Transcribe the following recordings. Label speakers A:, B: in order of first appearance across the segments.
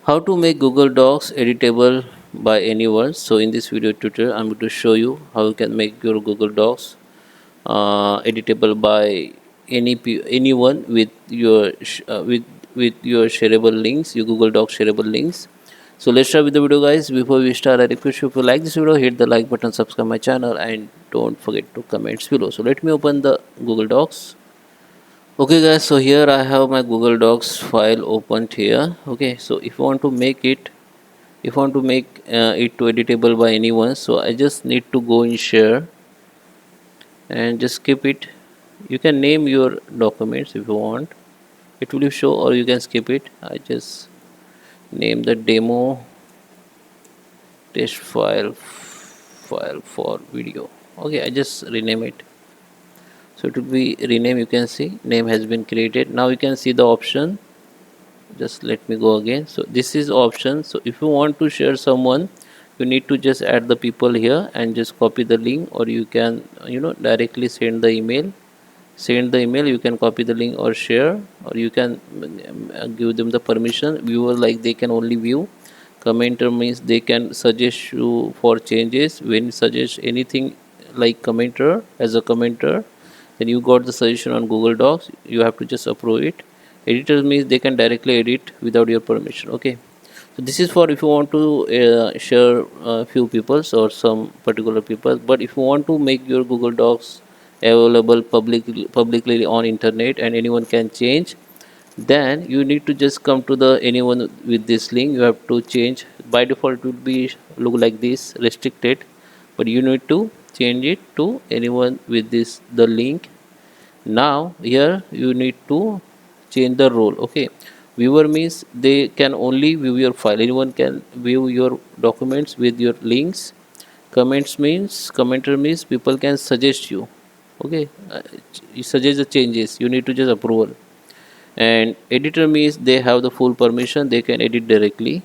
A: How to make Google Docs editable by anyone. So in this video tutorial I'm going to show you how you can make your Google Docs editable by anyone with your with your shareable links, your Google Docs shareable links. So let's start with the video, guys. Before we start, I request you, if you like this video, hit the like button, subscribe my channel, and don't forget to comments below. So let me open the Google Docs. Okay guys, so here I have my Google Docs file opened here. Okay, so if you want to make it, if you want to make it to editable by anyone, so I just need to go in share and just skip it. You can name your documents if you want, it will show, or you can skip it. I just name the demo test file for video. Okay, I just rename it, so it will be rename. You can see name has been created. Now you can see the option. Just let me go again. So this is option. So if you want to share someone, you need to just add the people here and just copy the link, or you can directly send the email. Send the email, you can copy the link or share, or you can give them the permission. Viewer, like, they can only view. Commenter means they can suggest you for changes. When you suggest anything like commenter, as a commenter, then you got the suggestion on Google Docs, you have to just approve it. Editor means they can directly edit without your permission. Okay, so this is for if you want to share a few peoples or some particular people. But if you want to make your Google Docs available publicly on internet and anyone can change, then you need to just come to the anyone with this link. You have to change. By default it would be look like this, restricted, but you need to change it to anyone with this the link. Now here you need to change the role. Okay, viewer means they can only view your file. Anyone can view your documents with your links. Commenter means people can suggest you. Okay, you suggest the changes, you need to just approval. And editor means they have the full permission, they can edit directly.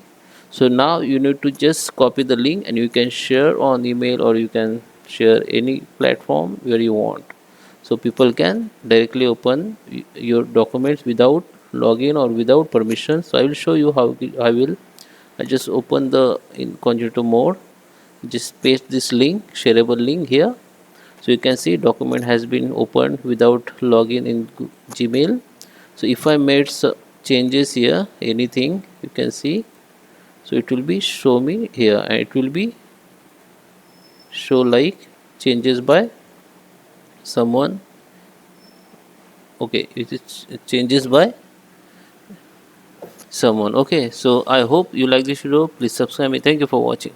A: So now you need to just copy the link and you can share on email, or you can share any platform where you want, so people can directly open your documents without login or without permission. So I will show you how I just open the incognito mode, just paste this link, shareable link here. So you can see document has been opened without login in Gmail. So if I made changes here, anything, you can see, so it will be show me here, and it will be show like changes by someone. Okay, it is changes by someone. Okay, so I hope you like this video. Please subscribe me. Thank you for watching.